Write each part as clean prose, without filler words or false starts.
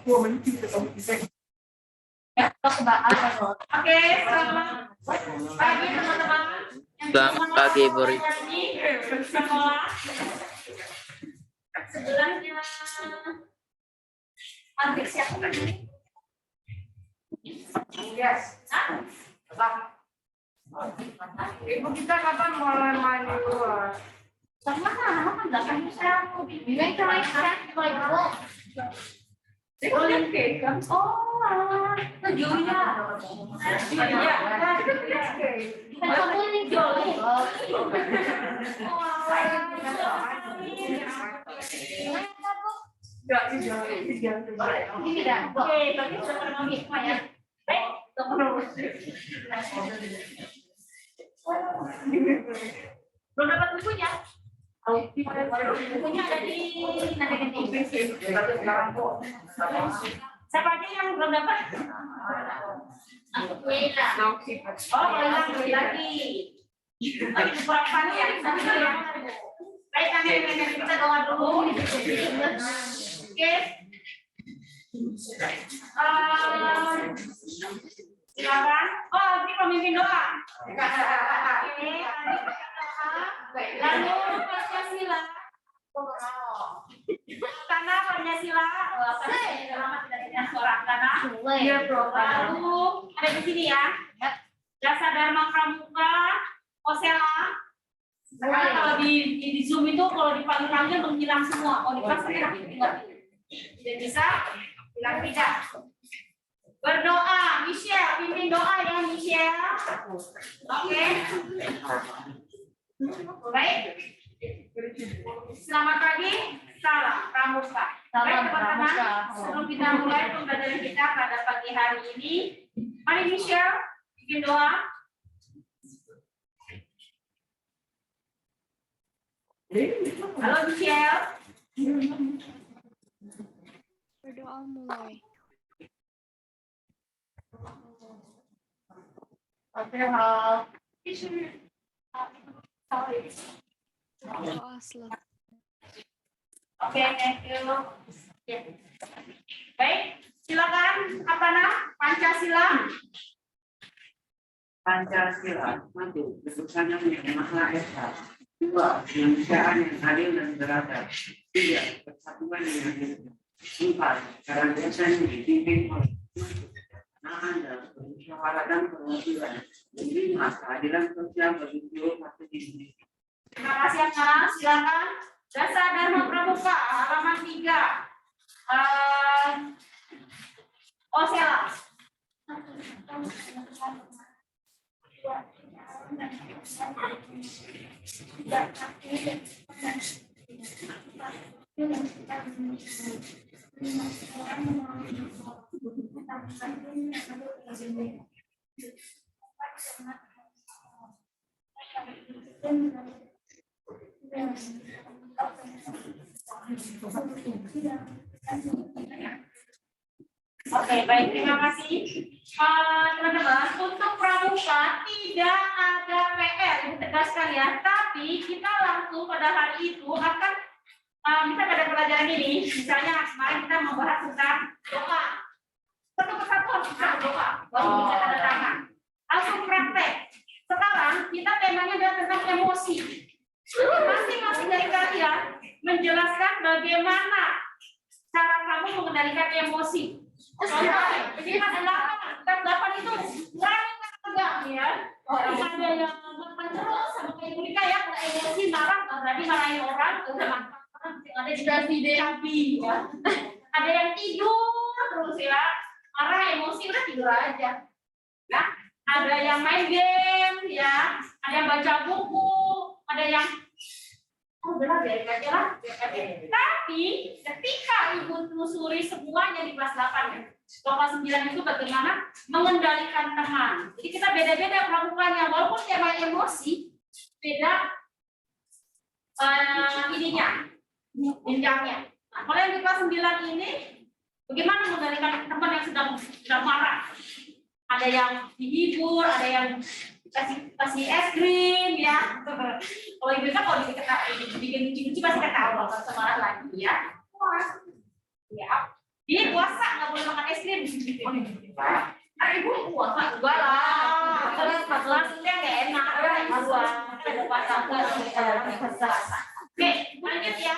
Ya, oke, selamat pagi teman-teman. Selamat pagi, Bu Ri. Sekolah. Sebelahnya Andrik siapa? Yes. Ibu kita kapan mulai main di luar? Sama kan belakang saya mau bimbingan kalau Olimpiade kan? Oh, tujuannya. Iya, kamu ini joli. Ini dah. Oke, tapi sudah pernah ya. Baik, belum dapat bukunya. Bukunya ada di siapa aja yang belum dapat? Wila. Oh, lagi. Tapi berapa nih yang baik, kita doa dulu. Oke. Silakan. Oh, ini pemimpin doa. Ini lalu Pancasila. Tanah Pancasila. Selamat dari suara tanah. Lalu ada di sini ya. Jasa Dharma Pramuka, Osela. Karena kalau di Zoom itu kalau dipanggil-panggil menghilang semua. Kalau di kelas tidak bisa bilang tidak. Berdoa, Michelle, pimpin doa ya Michelle. Oke. Baik. Selamat pagi, salam pramuka. Baik teman-teman, sebelum kita mulai pembelajaran kita pada pagi hari ini, mari Michelle bikin doa. Halo Michelle. Berdoa mulai. Oke, hal. Berdoa selesai. Oke, thank you. Baik, silakan Apana, Pancasila. Pancasila, satu, kesusahan yang maha esa. Dua, kemanusiaan yang adil dan beradab. Tiga, persatuan yang adil. Empat, kerandasan yang dipimpin oleh dan permusyawaratan perwakilan. Lima, keadilan sosial bagi seluruh rakyat Indonesia. Terima kasih Apana, silakan. Jasa Dharma Pramuka, halaman 3. Osela. Oke, baik, terima kasih. Teman-teman, untuk pramuka tidak ada PR, ditegaskan ya. Tapi kita langsung pada hari itu akan kita pada pelajaran ini, misalnya kemarin kita membahas tentang doa. Satu persatu harus kita berdoa, baru bisa tanda tangan. Langsung praktek. Sekarang kita temanya adalah tentang emosi. Masing-masing dari kalian menjelaskan bagaimana cara kamu mengendalikan emosi. Jadi ada 8 itu tegang ya. Ada yang terus sama kayak Monika ya, kalau emosi marah berarti marahin orang, ada juga cabi ya. Ada yang tidur terus ya, marah emosi udah tidur aja. Nah, ada yang main game ya, ada yang baca buku, ada yang benar ya, aja lah. Tapi ketika ibu telusuri semuanya di kelas 8 ya, kelas 9 itu bagaimana mengendalikan teman. Jadi kita beda-beda melakukannya, walaupun tema emosi beda ininya, jenjangnya. Nah, kalau yang di kelas 9 ini bagaimana mengendalikan teman yang sedang marah. Ada yang dihibur, ada yang kasih es krim ya. Kalau ibu kan kalau bikin lucu-lucu pasti ketawa kalau semangat lagi ya. Ya. Ini puasa Ibu puasa juga lah. Terus kelasnya nggak enak. Ada puasa. Oke, lanjut ya.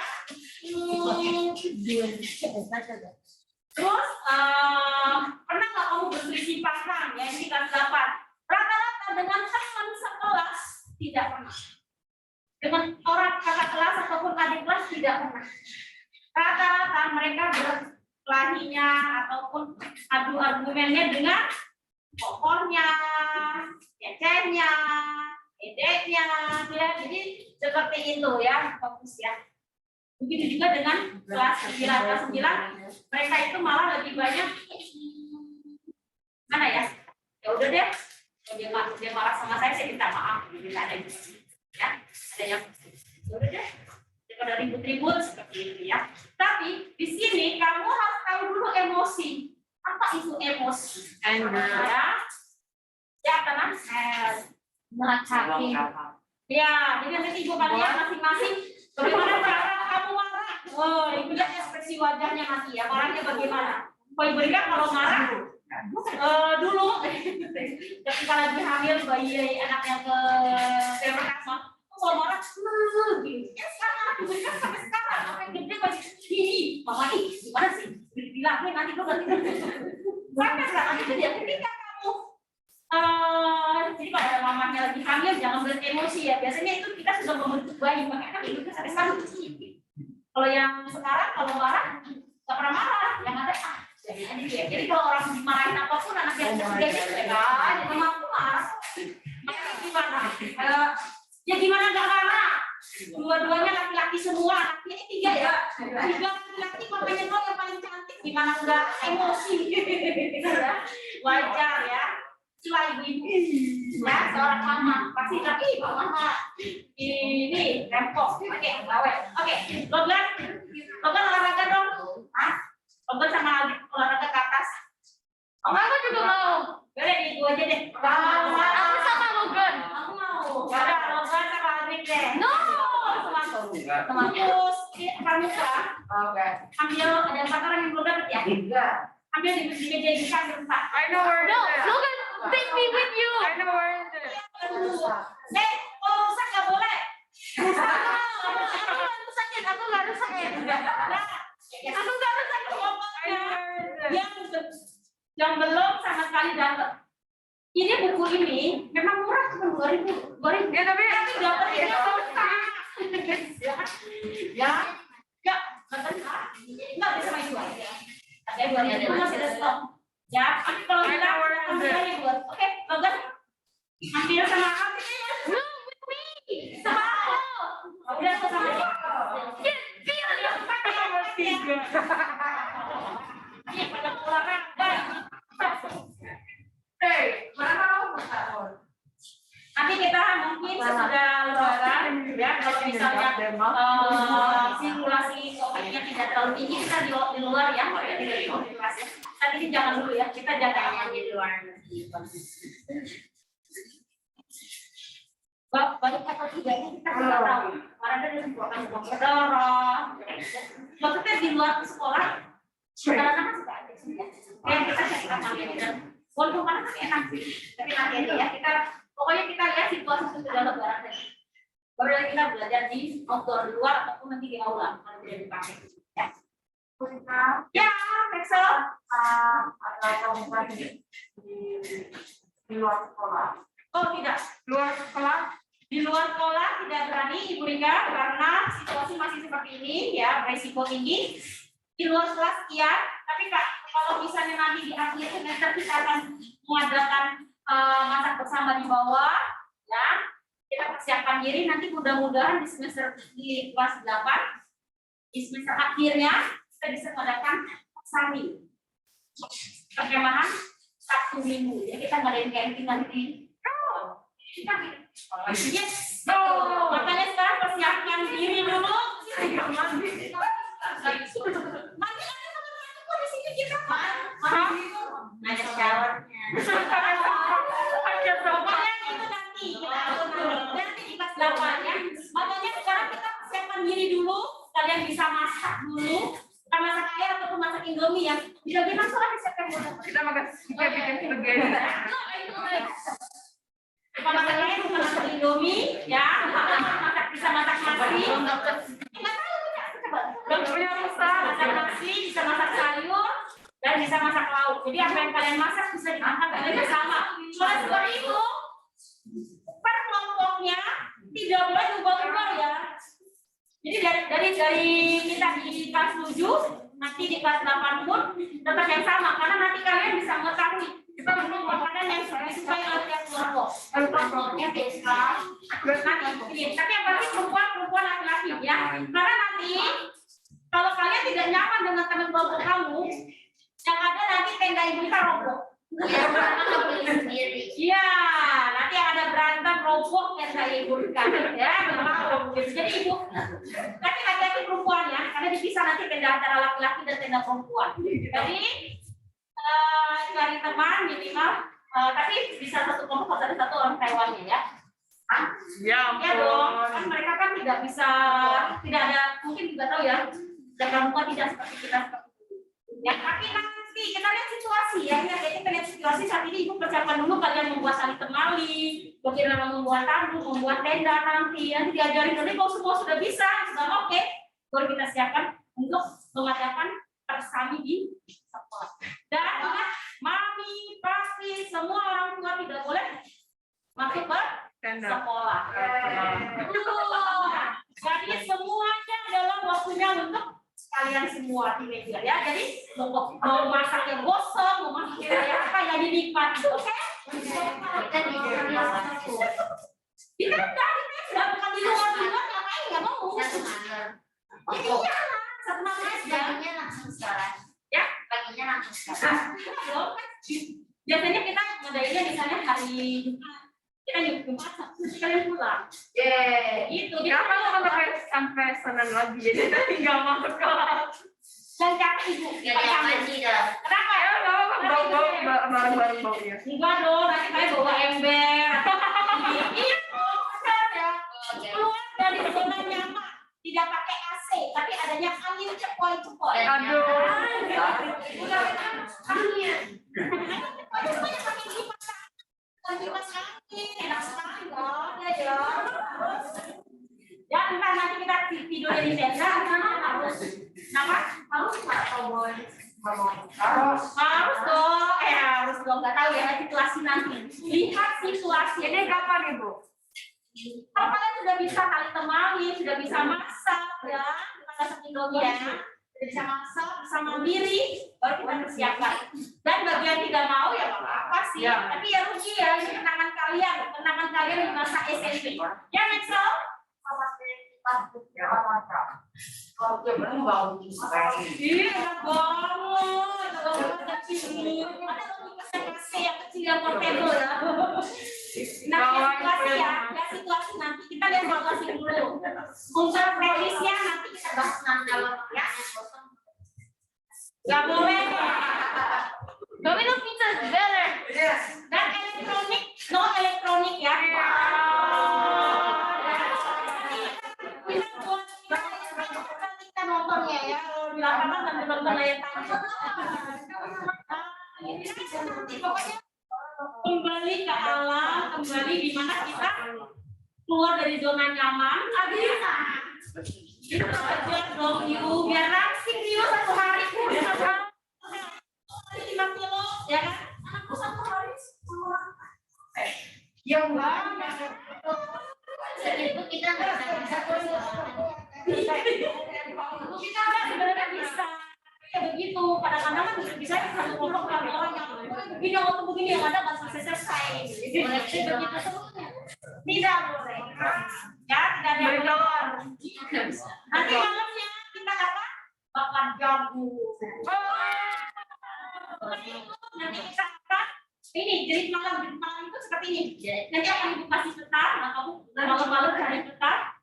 Terus pernah nggak kamu berselisih paham ya ini kelas 8? Rata-rata dengan teman sekelas tidak pernah. Dengan orang kakak kelas ataupun adik kelas tidak pernah. Rata-rata mereka berkelahinya ataupun adu argumennya dengan pokoknya, cecenya, edeknya, ya. Jadi seperti itu ya, fokus ya. Begitu juga dengan kelas 9, mereka itu malah lebih banyak mana ya? Ya udah deh, dia marah sama saya minta maaf, minta ada ya, ada yang udah deh, daripada ribut-ribut seperti itu ya. Tapi di sini kamu harus tahu dulu emosi. Apa itu emosi? Anger ya, karena Sakit. ya, jadi nanti ibu kalian masing-masing bagaimana cara kamu marah. Oh, ibu lihat ekspresi wajahnya nanti ya, marahnya bagaimana. Kalau ibu lihat kalau marah dulu ketika lagi hamil bayi anak yang ke pertama, kalau marah ya sekarang diberikan sampai sekarang apa yang gede masih gini, mama nih gimana sih bilangnya nanti lo ganti sampai sekarang itu dia ketika kamu jadi kalau ada mamanya lagi hamil jangan beremosi ya, biasanya itu kita sudah membentuk bayi makanya kan hidupnya sampai sekarang. Kalau yang sekarang kalau marah nggak pernah marah, yang ada jadi kalau orang dimarahin apapun anak yang ketiga itu kan mama aku marah gimana ya gimana nggak marah, dua-duanya laki-laki semua, anaknya ini 3 ya, 3 laki-laki makanya lo yang paling cantik gimana nggak emosi. Wajar ya, selain ibu ya seorang mama pasti tapi mama ini rempok. Oke Logan olahraga dong. Logan sama adik olahraga ke atas. Aku juga mau. Boleh di gua aja deh. Aku sama Logan. Aku mau. Ada Logan sama adik deh. No, sama aku. Kamu kan? Oke. Ambil ada 4 orang yang belum dapat ya? Enggak. Ambil di meja di sana Pak. I know where. No, Logan, take me with you. I know where it is. Kalau rusak nggak boleh. Aku rusakin, aku nggak rusakin. Aku nggak rusakin ngomongnya. Yang belum sama sekali dapat. Ini buku ini memang murah cuma 2.000. Ya tapi dapat ini ya, nggak bisa main 2 aja. Ada 2.000 masih ada stok. Ya, kalau bilang ambil aja buat. Oke, Logan. Ambil sama aku ya. No, with me. Sama aku. Udah sama aku. Feel yang pakai nomor 3. Ini pada olahraga. Mana kamu? Nanti kita mungkin sesudah lebaran ya, kalau misalnya simulasi COVID-nya tidak terlalu tinggi kita di luar ya, tidak di kelas ya. Tadi ini jangan dulu ya, kita jangan di luar. Baik atau tidaknya kita tidak tahu. Karena ada disebutkan berdarah. Maksudnya di luar sekolah, kadang-kadang kan suka ada yang kita ambil. Walaupun mana kan enak sih, tapi nanti ya kita pokoknya kita lihat situasi sesudah lebaran deh. Baru kita belajar di outdoor di luar ataupun nanti di aula kalau tidak dipakai. Ya. Ya, Maxel. Ada perempuan di luar sekolah. Oh tidak, di luar sekolah tidak berani Ibu Rika karena situasi masih seperti ini ya, berisiko tinggi. Di luar kelas ya, tapi Kak kalau misalnya nanti di akhir semester kita akan mengadakan masak bersama di bawah ya, kita persiapkan diri nanti mudah-mudahan di semester di kelas 8 di semester akhirnya kita bisa mengadakan sari perkemahan Sabtu Minggu ya, kita ngadain camping nanti. Yes, makanya sekarang persiapkan diri dulu. Mandi ada teman-teman kok di sini kita ada showernya. Pokoknya itu nanti di kelas 8 ya. Makanya sekarang kita persiapkan diri dulu. Kalian bisa masak dulu. Kita masak air ataupun masak Indomie ya. Di Tidak langsung aja siapa yang mau. Kita makan kita bikin sebagainya. Masakannya bukan masak Indomie, ya. Bisa masak nasi. Nggak tahu tidak. Coba. Punya besar. Masak nasi, bisa masak sayur, dan bisa masak lauk. Jadi apa yang kalian masak bisa dimakan kalian bersama. Oleh sebab itu, per kelompoknya tidak boleh diubah-ubah ya. Jadi dari kita di kelas 7, nanti di kelas 8 pun tetap yang sama, karena nanti kalian bisa mengetahui kita menu makanan yang disukai oleh tiap kelompok. Kelompoknya beda. Nanti ini, tapi yang pasti perempuan laki-laki ya. Karena nanti kalau kalian tidak nyaman dengan teman kelompok kamu, yang ada nanti tenda ibu kita roboh. Iya, nanti ada berantem roboh tenda ibu kita. Ya, memang. Jadi ibu, tapi laki-laki perempuan ya, karena dipisah nanti tenda antara laki-laki dan tenda perempuan. Jadi cari teman minimal, tapi bisa satu kelompok harus ada satu orang Taiwannya ya. Ya Ya dong, kan mereka kan tidak bisa, tidak ada, mungkin juga tahu ya, dan perempuan tidak seperti kita. Ya, tapi nanti kita lihat situasi ya, kita lihat situasi saat ini ibu persiapkan dulu kalian membuat tali temali, bagaimana membuat tandu, membuat tenda nanti diajarin nanti kalau semua sudah bisa, sudah oke, baru kita siapkan untuk mengadakan persami di sekolah. Dan mami, papi, semua orang tua tidak boleh masuk ke sekolah. Jadi semuanya adalah waktunya untuk kalian semua di media ya. Jadi mau masaknya gosong, mau masaknya kayak apa ya dinikmati, oke? Kita sudah bukan di luar ngapain nggak mau? Oh iya, satu Paginya langsung sekolah. Ya, Paginya langsung sekolah. biasanya kita ngadainnya misalnya hari kita Jumat Sabtu kalian pulang. Itu dia Kenapa sampai Senin lagi jadi tinggal masuk kelas? dan kata ibu. Gak ada yang mandi dah. Kenapa ya? Bau bareng-bareng baunya. Enggak dong, nanti kalian bawa ember. Iya dong, ya. Keluar dari zona nyaman, tidak pakai AC, tapi adanya angin cepoi-cepoi. Aduh. Angin. Cepoi-cepoi yang pakai kipas. Kipas angin, enak sekali loh, ya. Ya, entar nanti kita tidurnya di tenda, harus dong, harus dong, nggak tahu ya situasi nanti. Lihat situasi. Ini kapan Ibu? Kalau kalian sudah bisa kali temali, sudah bisa masak ya, bukan masak Indomie ya, sudah bisa masak, bisa mandiri, baru kita persiapkan. Dan bagi yang tidak mau ya nggak apa-apa sih, tapi ya rugi ya, ini kenangan kalian di masa SMP. Ya Maxel? Kalau dia belum bau Iya, enak banget. Ada kecil yang kecil yang portable ya. Nah, situasi nanti kita lihat situasi dulu. Untuk predisinya nanti kita bahas nanti ya. Gak boleh. Domino pizza is better. Dan elektronik, no elektronik ya. Kita nontonnya ya, di lapangan sambil nonton layar tancap. Pokoknya kembali ke alam, kembali di mana kita keluar dari zona nyaman. Bisa. Itu aja dong you, biar langsing you satu hari pun satu hari 5 kilo, ya kan? Anakku satu hari 10. Ya enggak. Jadi itu kita nggak bisa Kita sebenarnya bisa. Ya begitu, kadang-kadang kan bisa satu kelompok kami orang yang begini waktu begini yang ada nggak selesai. Jadi begitu semuanya. Tidak boleh. Ya, tidak ada yang boleh. Nanti malamnya kita apa? Bakar jamu. Nanti kita apa? Ini jerit malam itu seperti ini. Nanti akan ibu kasih peta, nah kamu malam-malam cari peta.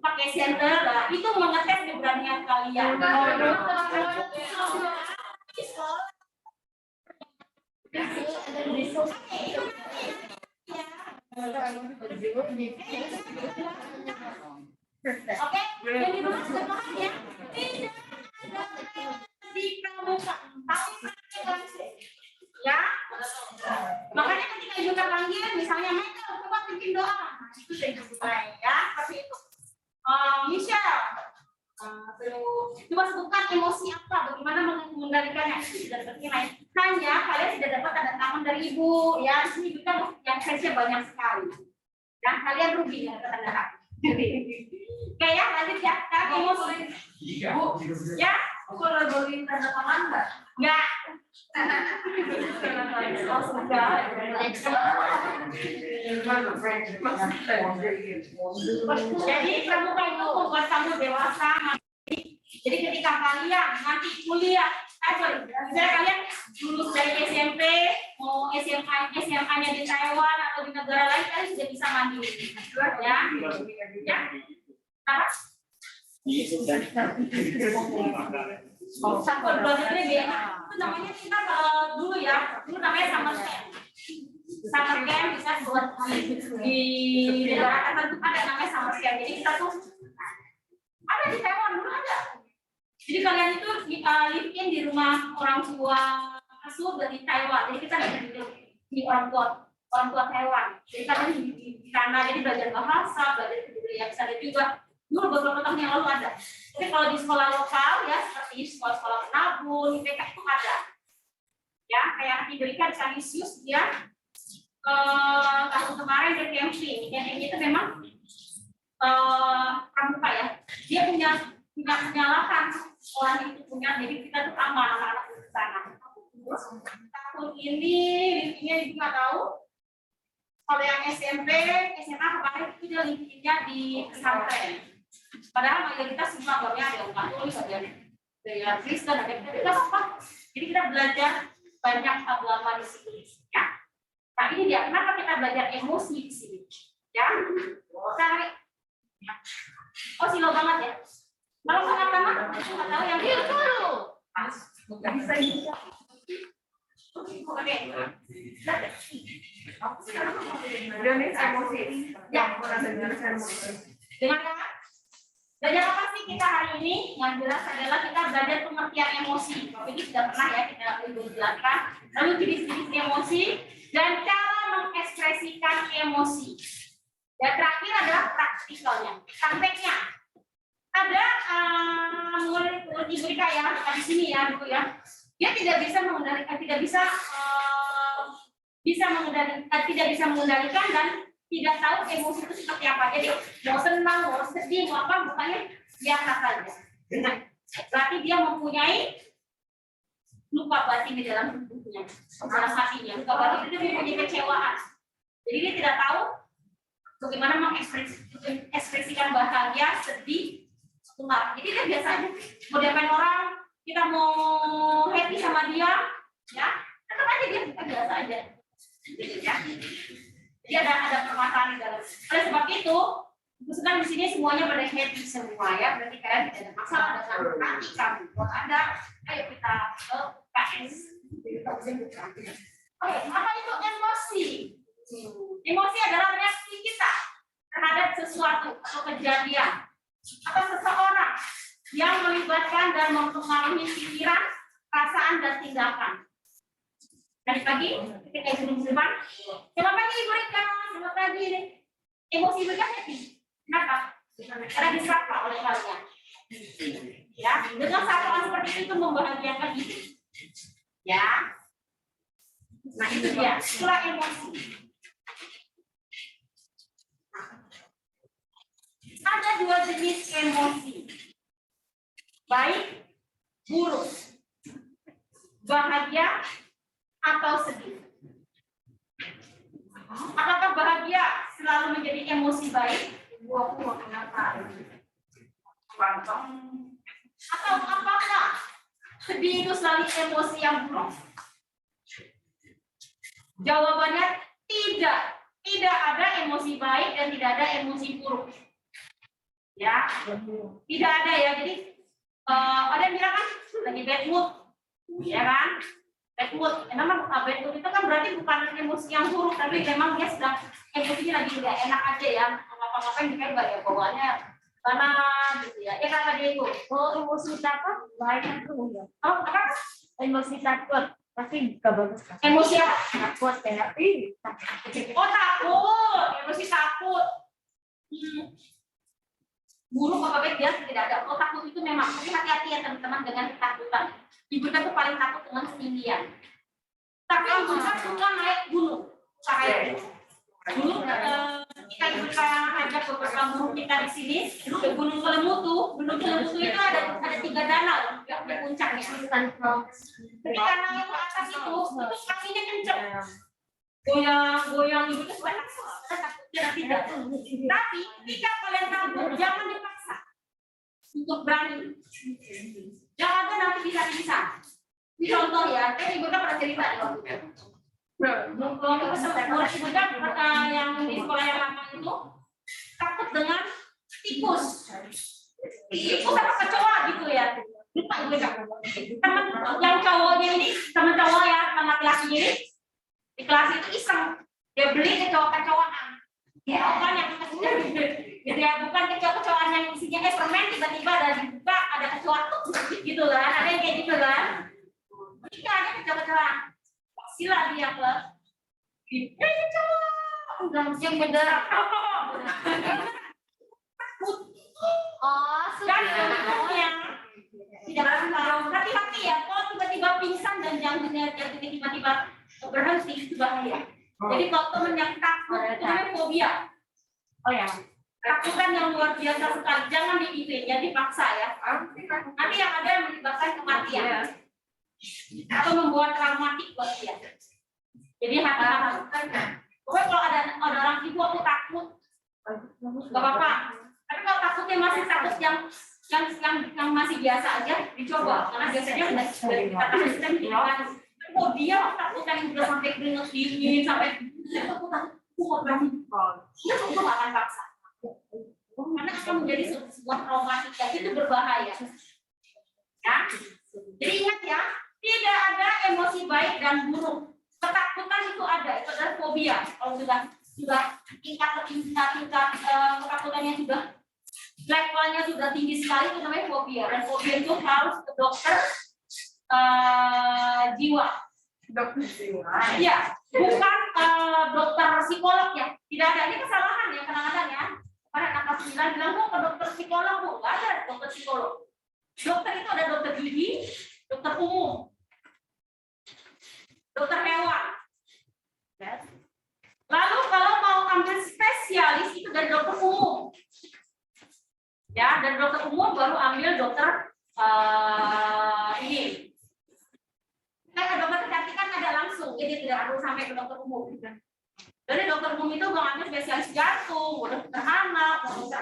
Pakai senter, itu mengetes keberanian kalian. Oke, jadi dulu sudah paham ya. Tidak ada pramuka. Tapi ya, makanya ketika ibu terpanggil, misalnya Michael, coba bikin doa. Nah, itu sudah dimulai ya, seperti itu. Michelle, coba sebutkan emosi apa, bagaimana mengendalikannya. Sudah seperti lain. Hanya kalian tidak dapat tanda tangan dari ibu. Ya, di sini kita yang saja banyak sekali. Ya, kalian rugi ya tanda tangan. Kayak lanjut ya, sekarang emosi. Bu, ya, Boleh beliin tanda tangan nggak? enggak. Oh, sudah. Jadi pramuka itu membuat kamu dewasa. Jadi ketika kalian nanti kuliah, misalnya kalian lulus dari SMP, mau SMA-nya di Taiwan atau di negara lain, kalian sudah bisa mandiri. Ya, ya. Apa? Satu dua tiga ya. Itu namanya kita dulu ya, dulu namanya summer camp. Summer camp bisa buat di negara tertentu ada namanya summer camp. Jadi kita tuh ada di Taiwan dulu ada. Jadi kalian itu live in di rumah orang tua asuh dari Taiwan. Jadi kita ada di orang tua Taiwan. Jadi kalian di sana jadi belajar bahasa, belajar budaya bisa ada juga. Dulu beberapa tahun yang lalu ada. Tapi kalau di sekolah lokal ya seperti sekolah-sekolah penabung, IPK itu ada. Ya, kayak diberikan Canisius dia tahun kemarin dia camping. Camping itu memang pramuka ya. Dia punya lahan sekolah itu punya, jadi kita tuh aman anak-anak di sana. Tahun ini linknya ibu nggak tahu. Kalau yang SMP, SMA kemarin itu dia linknya di pesantren. Padahal mayoritas semua agama ada yang Katolik, ada yang Kristen, ada yang apa. Jadi kita belajar banyak agama di sini, ya. Nah ini dia, kenapa kita belajar emosi di sini, ya? Cari, oh silo banget ya. Kalau pertama, nggak tahu yang itu dulu. Bisa ini. Oke. Jenis emosi. Ya. Emosi. Dengan apa? Belajar apa sih kita hari ini? Yang jelas adalah kita belajar pengertian emosi. Ini sudah pernah ya kita jelaskan. Lalu jenis-jenis emosi dan cara mengekspresikan emosi. Dan terakhir adalah praktikalnya, prakteknya. Ada murid Ibu Rika ya di sini ya, Bu ya. Dia tidak bisa mengendalikan, tidak bisa mengendalikan dan tidak tahu emosi itu seperti apa. Jadi mau senang, mau sedih, mau apa, bukannya biasa saja. Nah, berarti dia mempunyai luka batin di dalam tubuhnya, dalam hatinya. Luka batin itu mempunyai kecewaan. Jadi dia tidak tahu bagaimana mengekspresikan bahagia, sedih, marah. Jadi dia biasa aja. Mau diapain orang, kita mau happy sama dia, ya, tetap aja dia biasa aja. Gitu ya. Jadi ada permasalahan di dalam. Oleh sebab itu, sedang di sini semuanya pada happy semua ya. Berarti kalian tidak ada masalah dengan hati kamu. Kalau ada, ayo kita ke KS. Oke, apa itu emosi? Emosi adalah reaksi kita terhadap sesuatu atau kejadian atau seseorang yang melibatkan dan mempengaruhi pikiran, perasaan, dan tindakan. Tadi pagi, ketika ibu depan, selamat pagi Ibu Rika, selamat pagi. Emosi Ibu Rika happy. Kenapa? Karena disapa oleh kalian. Ya, dengan sapaan seperti itu membahagiakan hidup. Ya. Nah itu dia, itulah emosi. Ada dua jenis emosi. Baik, buruk, bahagia, atau sedih. Apakah bahagia selalu menjadi emosi baik? Kenapa? Atau apakah sedih itu selalu emosi yang buruk? Jawabannya tidak. Tidak ada emosi baik dan tidak ada emosi buruk. Ya, tidak ada ya. Jadi ada yang bilang kan lagi bad mood, ya kan? Bad mood. Memang bad mood itu kan berarti bukan emosi yang buruk, tapi memang dia sedang emosinya lagi nggak enak aja ya. Ngapa-ngapain juga nggak ya bawaannya mana gitu ya. Ya kata dia itu, Emosi takut banyak tuh. oh apa? Emosi takut pasti gak bagus kan? Emosi apa? Takut kayak Oh takut, emosi takut. Guru bapak dia tidak ada. Oh takut itu memang, tapi hati-hati ya teman-teman dengan ketakutan. Ibu kita tuh paling takut dengan ketinggian. Tapi ibu kita suka naik gunung. Saya dulu kita ibu kita ajak beberapa guru kita di sini ke Gunung Kelemutu. Gunung Kelemutu itu ada 3 danau di puncaknya. Tapi karena yang ke atas itu kakinya kenceng. Goyang-goyang itu tidak. Tapi ketika kalian takut, jangan dipaksa untuk berani. Jangan kan nanti bisa. Ini contoh ya, kan ibu kan pernah cerita di waktu itu. Murid ibu kan yang di sekolah yang lama itu takut dengan tikus. Tikus apa kecoa gitu ya. Lupa ibu kan. Teman yang cowoknya ini, teman cowok ya, teman laki-laki ini di kelas itu iseng. Dia beli kecoa-kecoaan. Ya, bukan yang gitu ya, bukan kecoa-kecoaan yang isinya permen, tiba-tiba ada dibuka ada kecoa gitu kan, ada yang kayak gitu kan. Jika ada kecoa-kecoaan, sila dia ke kecoa, Yang bener. Oh, dan sudah. yang tidak tahu, hati-hati ya, kalau tiba-tiba pingsan dan jantungnya tiba-tiba berhenti itu bahaya. Jadi kalau teman yang takut, itu namanya fobia. oh ya. Takutan yang luar biasa sekali, jangan diizinkan, jadi paksa ya. Nanti yang ada menyebabkan kematian atau membuat traumatik buat dia. Jadi hati-hati. Pokoknya kalau ada orang ibu aku takut, nggak apa-apa. Tapi kalau takutnya masih takut yang masih biasa aja, dicoba. Karena biasanya udah dikatakan kita menjadikan fobia, takut yang udah sampai keringet dingin, sampai aku takut berani. Itu nggak akan paksa. Karena akan menjadi sebuah traumatika, itu berbahaya. Ya. Jadi ingat ya, tidak ada emosi baik dan buruk. Ketakutan itu ada, itu adalah fobia. Kalau sudah tingkat ketakutannya sudah levelnya sudah tinggi sekali, itu namanya fobia. Dan fobia itu harus ke dokter jiwa. Dokter jiwa. Iya, bukan dokter psikolog ya. Tidak ada, ini kesalahan ya kadang-kadang ya. Pada anak 9 bilang kok ke dokter psikolog, bu, nggak ada dokter psikolog. Dokter itu ada dokter gigi, dokter umum, dokter hewan. Lalu kalau mau ambil spesialis itu dari dokter umum. Ya, dari dokter umum baru ambil dokter ini. Kan dokter kecantikan ada langsung, jadi tidak perlu sampai ke dokter umum. Dari dokter umum itu mengambil spesialis jantung, dokter anak, dokter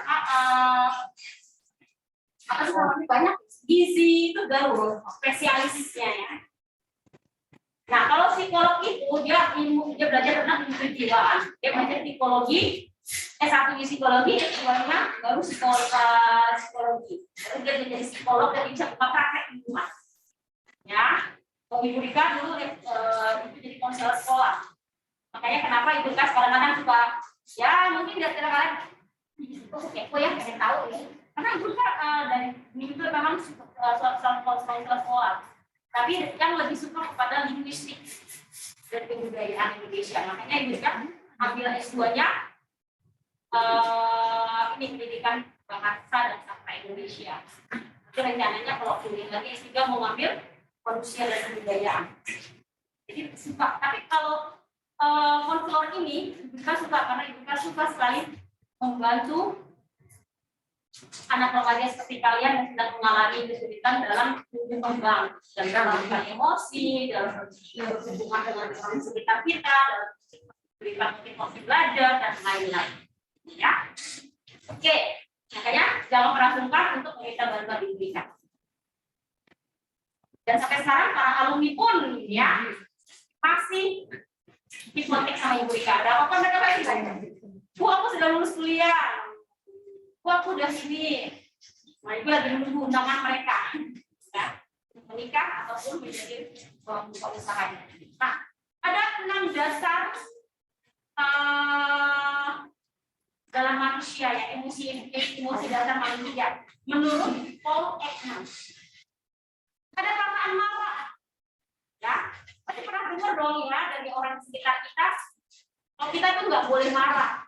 apa sih banyak gizi itu baru spesialisnya ya. Nah kalau psikolog itu dia belajar tentang ilmu kejiwaan, dia belajar psikologi, S1 di psikologi, S2-nya baru psikologi. Baru dia jadi psikolog dan bisa buka praktek di rumah. Ya, kalau Ibu Rika dulu itu jadi konselor sekolah. Makanya kenapa Ibu Rika kadang-kadang suka, ya mungkin tidak kadang-kadang kepo ya, pengen tahu ya. Karena Ibu Rika dari itu memang konselor sekolah. Tapi yang lebih suka kepada linguistik dan kebudayaan Indonesia. Makanya Ibu Rika ambil S2-nya ini pendidikan bahasa dan sastra Indonesia. Itu rencananya kalau kuliah lagi S3 mau ngambil manusia dan kebudayaan. Jadi suka. Tapi kalau konselor ini kita suka karena kita suka sekali membantu anak remaja seperti kalian yang sedang mengalami kesulitan dalam berkembang dan dalam emosi, dalam hubungan dengan orang sekitar kita, dalam berikan motivasi belajar dan lain-lain. Ya, oke. Makanya jangan pernah sungkan untuk meminta bantuan diberikan. Dan sampai sekarang para alumni pun ya masih hipnotik sama Ibu Rika. Ada apa mereka lagi? Bu, aku sudah lulus kuliah. Bu, aku udah sini. Nah, Ibu lagi menunggu undangan mereka. Ya, menikah ataupun menjadi buka usahanya. Nah, ada 6 dasar dalam manusia ya, emosi dasar manusia. Menurut Paul Ekman, ada perasaan marah, ya. Pasti pernah dengar dong ya dari orang sekitar kita, kalau kita itu nggak boleh marah.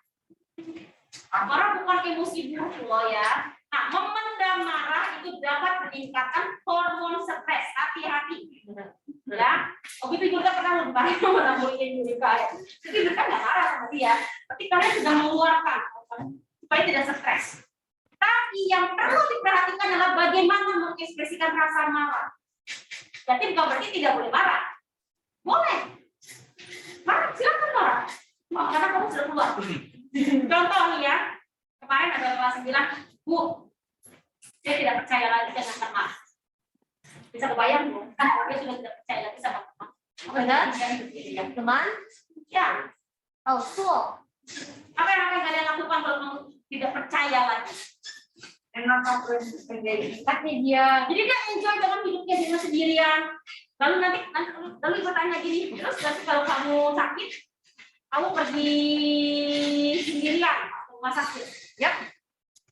Marah bukan emosi buruk loh ya. Nah, memendam marah itu dapat meningkatkan hormon stres. Hati-hati, ya. Oh itu juga pernah membahas menemukan Yurika. Jadi Yurika nggak marah sama dia, tapi kalian sudah mengeluarkan supaya tidak stres. Tapi yang perlu diperhatikan adalah bagaimana mengekspresikan rasa marah. Jadi bukan berarti tidak boleh marah. Boleh. Marah, silakan marah. Oh, karena kamu sudah keluar. Contoh nih ya, kemarin ada kelas bilang, Bu, saya tidak percaya lagi dengan teman. Bisa kebayang, Bu? Kan dia sudah tidak percaya lagi sama teman. Benar? Ya. Teman? Ya. Oh, cool. Apa yang akan kalian lakukan kalau kamu tidak percaya lagi? Tapi dia Jadi dia enjoy dalam hidupnya dengan sendirian. Lalu ibu tanya gini, terus nanti kalau kamu sakit, kamu pergi sendirian ke rumah sakit, ya?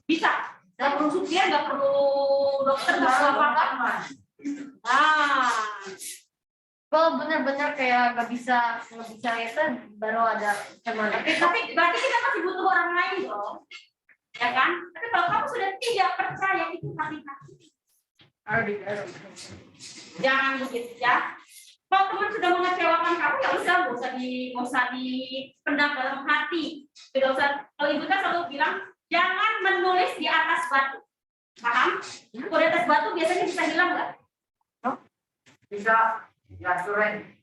Bisa. Nggak perlu supir, nggak perlu dokter, nggak perlu apa-apa. Nah, kalau benar-benar kayak nggak bisa itu baru ada teman. tapi berarti kita masih butuh orang lain dong, ya kan? Tapi kalau kamu sudah tidak percaya itu hati-hati. Jangan begitu ya. Kalau teman sudah mengecewakan kamu ya udah nggak usah dipendam dalam hati. Tidak usah. Kalau ibu kan selalu bilang jangan menulis di atas batu. Paham? Kalau di atas batu biasanya bisa hilang nggak? Bisa diaturin.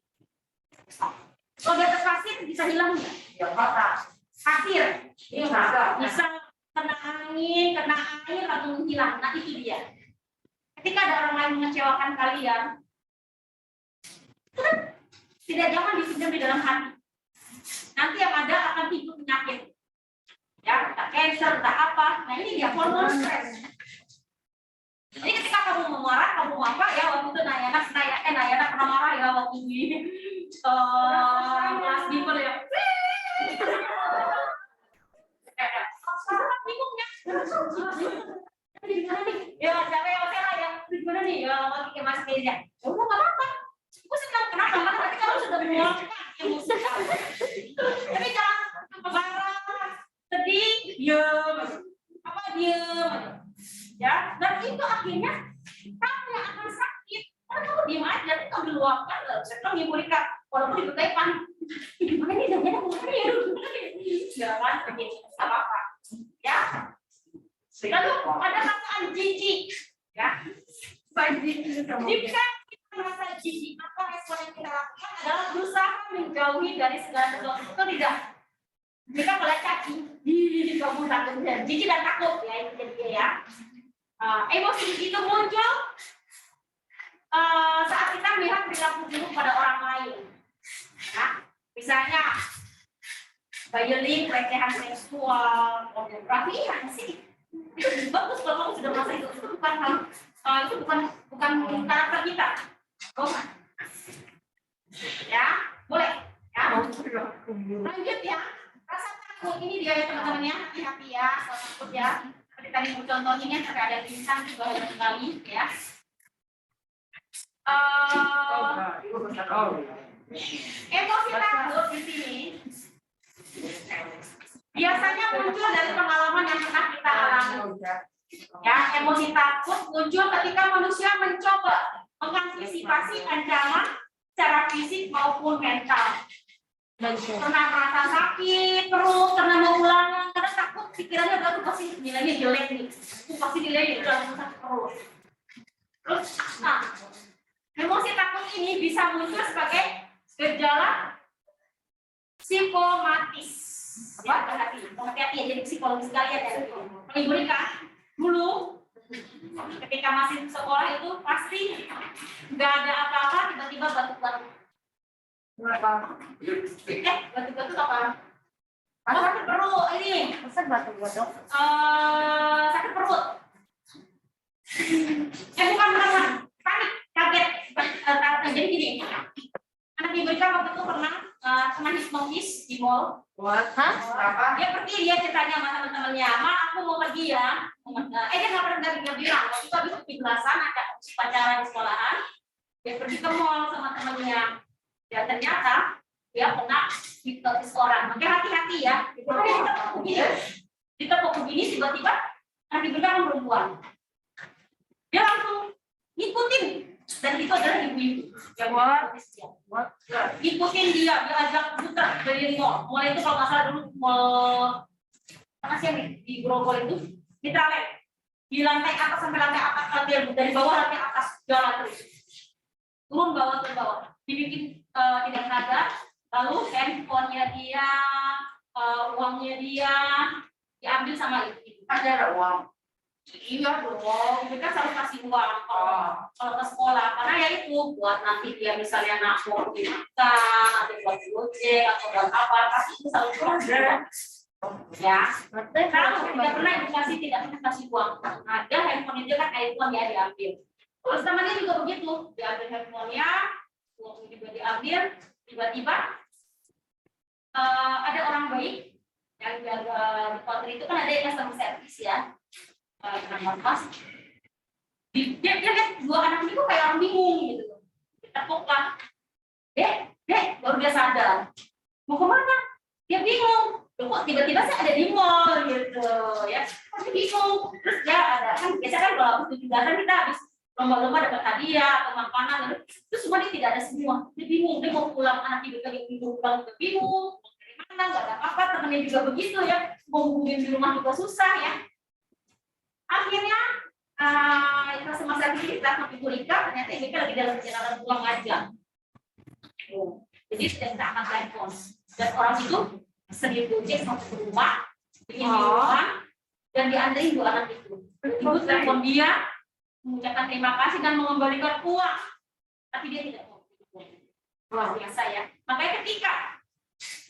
Kalau di atas pasir bisa hilang nggak? Ya patah. Pasir Bisa. bisa kena angin, kena air langsung hilang. Nah itu dia. Ketika ada orang lain mengecewakan kalian, tidak jangan disimpan di dalam hati. Nanti yang ada akan timbul penyakit. Ya, entah cancer, entah apa. Nah ini dia hormon stres. Jadi ketika kamu marah, kamu apa ya waktu itu Nayana pernah marah ya waktu ini. Mas Bimber ya. Bingung ya. Ya siapa yang gimana nih ya lagi ke Mas Keja. Oh nggak apa-apa. Aku senang kenapa? Karena nanti kamu sudah mengeluarkan emosi. Tapi jangan marah, sedih, diam, diam. Ya, dan itu akhirnya kamu yang akan sakit. Karena kamu diam aja, itu kamu luapkan. Sekarang ibu Rika, walaupun ibu Taipan, makanya jangan jangan begitu, apa-apa. Ya. Lalu ada perasaan jijik, ya. Jika kita merasa jijik, maka respon yang kita lakukan adalah berusaha menjauhi dari segala sesuatu. Itu tidak. Jika melihat caci, kamu takut dan jijik dan takut, ya itu jadi ya. Emosi itu muncul saat kita melihat perilaku buruk pada orang lain. Ya, misalnya bayeling, pelecehan seksual, pornografi, ya sih. Itu bagus kalau kamu sudah merasa itu bukan hal itu bukan karakter kita. Oh. Ya, boleh. Ya. Lanjut ya. Rasa takut ini dia ya teman-teman ya. Hati-hati ya, takut ya. Seperti tadi mau contohnya sampai ada pingsan juga banyak sekali ya. Emosi takut di sini biasanya muncul dari pengalaman yang pernah kita alami. Ya, emosi takut muncul ketika manusia mencoba mengantisipasi ancaman secara fisik maupun mental. Pernah merasa sakit perut, pernah mau ulangan, karena takut pikirannya udah pasti nilainya jelek nih, pasti nilainya udah sakit perut. Terus, nah, emosi takut ini bisa muncul sebagai gejala psikomatis. Apa? Hati-hati ya, jadi psikologi sekalian ya. Kalau Ibu Rika dulu ketika masih sekolah itu pasti nggak ada apa-apa, tiba-tiba batuk-batuk. Batuk-batuk apa? Sakit perut ini. masa batuk-batuk? Sakit perut. Bukan panik, kaget. Jadi gini, anak Ibu Rika waktu itu pernah kena hipnotis di mall. Hah? Dia pergi, dia ceritanya sama teman-temannya, "Ma, aku mau pergi ya." Dia nggak pernah dia bilang, waktu itu habis 17-an ada pacaran di sekolahan, dia pergi ke mall sama temannya. Ya ternyata dia kena hipnotis orang. Makanya hati-hati ya. Ditepuk begini tiba-tiba nanti berkata perempuan. Dia langsung ngikutin, dan itu adalah ibu-ibu yang ngikutin dia ajak putar dari mall. Mall itu kalau nggak salah dulu mall apa sih yang di Grogol itu di Tralek, di lantai atas sampai lantai atas, dari bawah lantai atas jalan terus turun bawah dibikin tidak sadar, lalu handphonenya dia, uangnya dia diambil sama ibu. Ada uang. Iya dong, kita selalu kasih uang kalau ke sekolah, karena ya itu buat nanti dia misalnya nabung di makan, atau buat gojek atau buat apa, pasti itu selalu ada. Ya, kalau tidak pernah edukasi, tidak pernah kasih uang. Ada handphone itu kan iPhone ya diambil. Terus temannya juga begitu, diambil handphonenya, uang juga diambil, tiba-tiba ada orang baik yang jaga di counter itu kan ada yang customer service ya. Mas, dia lihat dua anak ini kok kayak orang bingung gitu. Tepuk lah, dek, baru dia sadar. Mau kemana? Dia bingung. Kok tiba-tiba saya ada di mall gitu, ya? Pasti bingung. Terus dia ada kan biasa kan kalau habis 17-an kita habis lomba-lomba dapat hadiah atau makanan, terus semua dia tidak ada semua. Dia bingung, dia mau pulang, anak ibu lagi pulang juga bingung. Dari mana? Nggak ada apa-apa. Temennya juga begitu ya. Mau hubungin di rumah juga susah ya. Akhirnya kita semasa kita sampai Ibu ternyata Ibu lagi dalam perjalanan pulang aja. Jadi sedang tak angkat telepon. Dan orang itu sedih gojek sampai ke rumah, bikin minuman, dan diantarin dua anak itu. Ibu telepon dia, mengucapkan terima kasih dan mengembalikan uang, tapi dia tidak mau. Luar biasa ya. Makanya ketika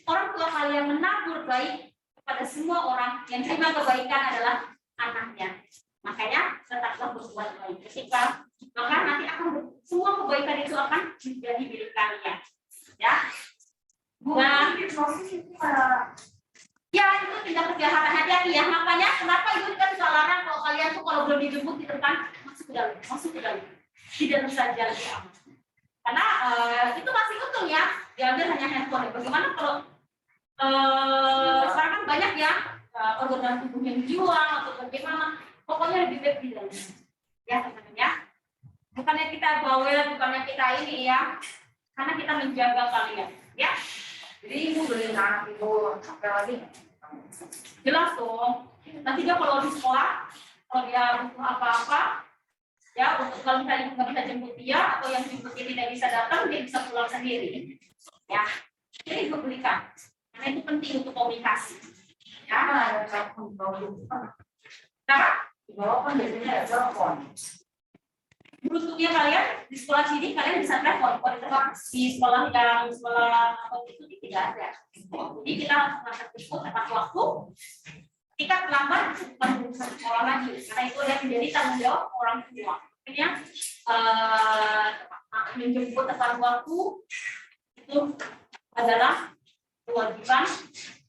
orang tua kalian menabur baik kepada semua orang, yang terima kebaikan adalah anaknya. Makanya tetaplah berbuat baik. Ketika maka nanti akan semua kebaikan itu akan menjadi milik kalian. Ya. Nah, ya itu tidak kejahatan, hati-hati ya. Makanya kenapa ibu kan suka larang kalau kalian tuh kalau belum dijemput di depan masuk ke dalam. Tidak bisa jalan ya. Karena itu masih untung ya. Diambil hanya handphone. Bagaimana kalau sekarang kan banyak ya organ tubuh yang dijual atau bagaimana, pokoknya lebih baik di dalam ya teman-teman ya. Bukannya kita bawel, bukannya kita ini ya, karena kita menjaga kalian ya. Jadi ibu beli anak ibu sampai lagi jelas dong. Nanti dia kalau di sekolah, kalau dia butuh apa-apa ya, untuk kalau misalnya ibu nggak bisa jemput dia atau yang jemput dia tidak bisa datang, dia bisa pulang sendiri ya. Jadi ibu belikan. Karena itu penting untuk komunikasi. Ya, nah, Telepon biasanya ada telepon. beruntungnya kalian di sekolah sini kalian bisa telepon. Di sekolah yang sekolah itu tidak ada. Jadi kita harus mengatur tepat waktu. Ketika terlambat bukan urusan sekolah lagi, karena itu adalah menjadi tanggung jawab orang tua. Makanya menjemput tepat waktu itu adalah kewajiban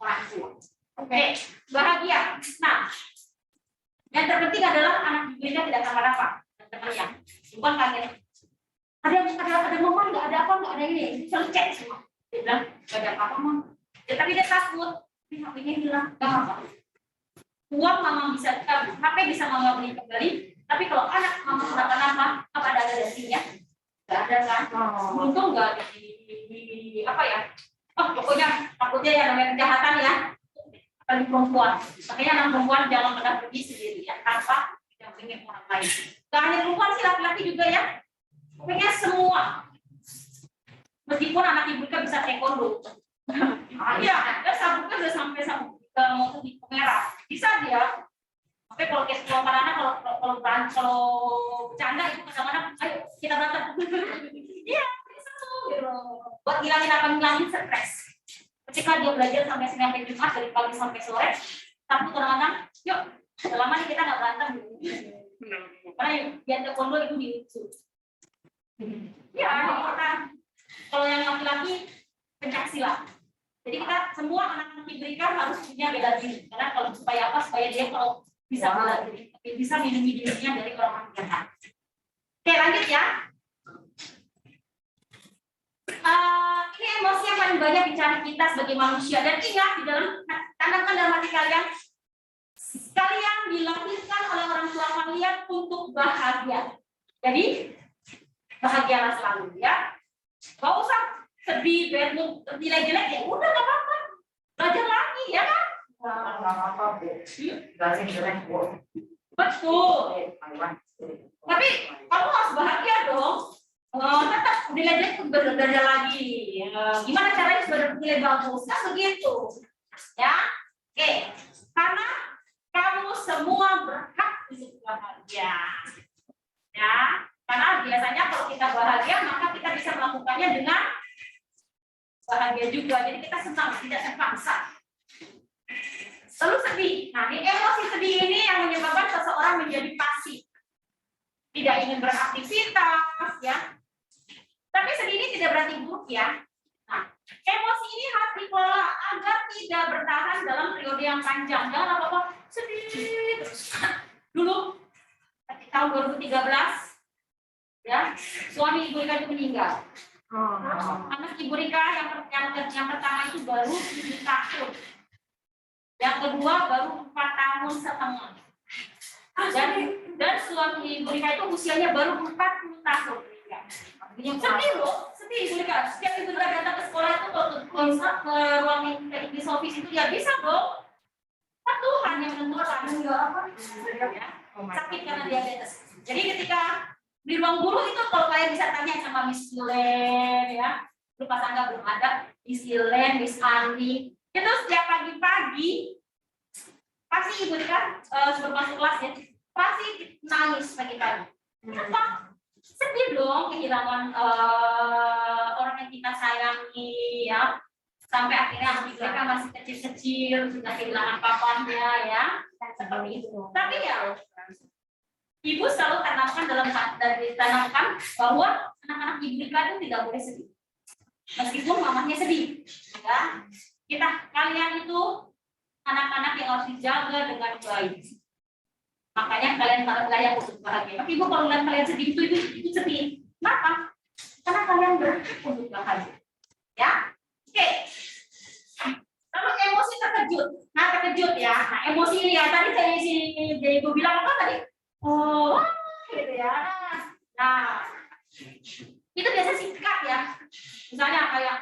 orang tua. Oke, bahagia. Nah, yang terpenting adalah anak diberikan tidak kenapa-napa, teman-teman. Bukan kaget. Ada mama nggak ada apa nggak ada ini, selalu cek semua. Dia bilang nggak ada apa-apa mama. Ya, tapi dia takut. HP-nya hilang, nggak apa. Uang mama bisa, HP bisa mama beli kembali. Tapi kalau anak mama kenapa-napa, apa ada gantinya? Nggak ada kan? Untung nggak di apa ya? Oh, pokoknya takutnya yang namanya kejahatan ya. Bagi perempuan, makanya anak perempuan jangan pernah pergi sendiri ya, tanpa didampingi orang lain. Gak hanya perempuan sih, laki-laki juga ya. Pokoknya semua. Meskipun anak ibu bisa taekwondo. Iya, dia sabuknya udah sampai sabuk mau di merah. Bisa dia. Oke, kalau kayak sekolah anak kalau bercanda itu kemana-mana, ayo kita berantem. Iya, bisa tuh. Buat ngilangin stres. Ketika dia belajar sampai Jumat dari pagi sampai sore, Sabtu kadang-kadang, yuk, selama ini kita nggak berantem. Karena yang taekwondo itu dilucu. Ya, kita kalau yang laki-laki pencak silat. Pancasila. Jadi kita semua anak-anak IBRIKA harus punya bela diri. Karena kalau supaya apa? Supaya dia kalau bisa bela diri, bisa melindungi dirinya dari orang-orang jahat. Oke, lanjut ya. Ini emosi yang paling banyak dicari kita sebagai manusia. Dan ingat, di dalam tanamkan dalam hati kalian, kalian dilahirkan oleh orang tua kalian untuk bahagia. Jadi bahagialah selalu ya. Gak usah sedih, bad mood, nilai jelek ya udah gak apa-apa. Belajar lagi ya kan? Betul. Tapi kamu harus bahagia dong. Tetap nilai jelek itu belajar lagi. Gimana caranya supaya nilai bagus? Kan begitu. Ya. Oke. Karena kamu semua berhak untuk bahagia. Ya. Karena biasanya kalau kita bahagia, maka kita bisa melakukannya dengan bahagia juga. Jadi kita senang, tidak terpaksa. Lalu sedih. Nah, ini emosi sedih ini yang menyebabkan seseorang menjadi pasif. Tidak ingin beraktivitas, ya. Tapi sedih ini tidak berarti buruk, ya. Nah, emosi ini harus dikelola agar tidak bertahan dalam periode yang panjang. Jangan apa-apa sedih terus. Dulu, tahun 2013, ya, suami Ibu Rika itu meninggal. Anak Ibu Rika yang pertama itu baru 7 tahun. Yang kedua baru 4 tahun setengah. Dan suami Ibu Rika itu usianya baru 40 tahun. Sedih loh, sedih Ibu Rika. Setiap Ibu Rika datang ke sekolah itu ke ruang English office itu ya bisa dong. Kan Tuhan yang menentukan ya. Sakit karena diabetes. Jadi ketika di ruang guru itu kalau kalian bisa tanya sama Miss Yulen ya, lu pas Angga belum ada, Miss Yulen, Miss Ani, itu setiap pagi-pagi pasti Ibu Rika sebelum masuk kelas ya, pasti nangis pagi-pagi. Kenapa? Sedih dong kehilangan orang yang kita sayangi ya, sampai akhirnya Ibu Rika masih kecil-kecil sudah kehilangan papanya ya, seperti itu. Tapi ya Ibu selalu tanamkan bahwa anak-anak Ibu Rika itu tidak boleh sedih. Meskipun mamanya sedih. Ya. Kalian itu anak-anak yang harus dijaga dengan baik. Makanya kalian layak untuk bahagia. Tapi Ibu kalau lihat kalian sedih itu sedih. Kenapa? Karena kalian berhak untuk bahagia. Ya. Oke. Lalu emosi terkejut. Nah, terkejut ya. Nah, emosi ini ya tadi Ibu bilang apa tadi? Oh, gitu ya. Nah, itu biasanya singkat ya. Misalnya kayak,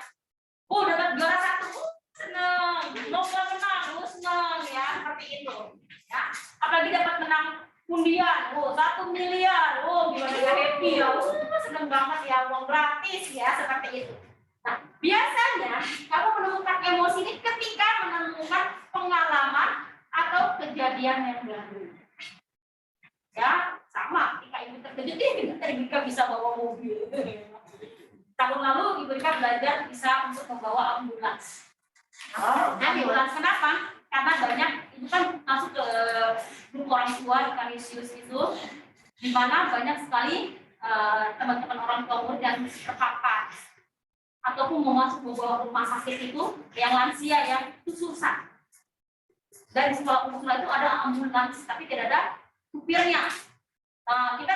oh dapat juara 1, seneng. Lomba menang, seneng ya, seperti itu. Ya, apalagi dapat menang undian, 1 miliar, gimana ya happy ya, seneng banget ya, uang gratis ya, seperti itu. Nah, biasanya kamu menemukan emosi ini ketika menemukan pengalaman atau kejadian yang baru. Ya, sama. Ketika Ibu terkejut, Ibu Rika bisa bawa mobil. Tahun lalu Ibu Rika belajar bisa untuk membawa ambulans. Ambulans kenapa? Karena banyak, Ibu kan masuk ke grup orang tua di Kanisius itu, di mana banyak sekali teman-teman orang tua murid yang terpapar ataupun mau masuk membawa rumah sakit itu, yang lansia ya, itu susah. Dan di sekolah umum itu ada ambulans, tapi tidak ada supirnya. Nah, kita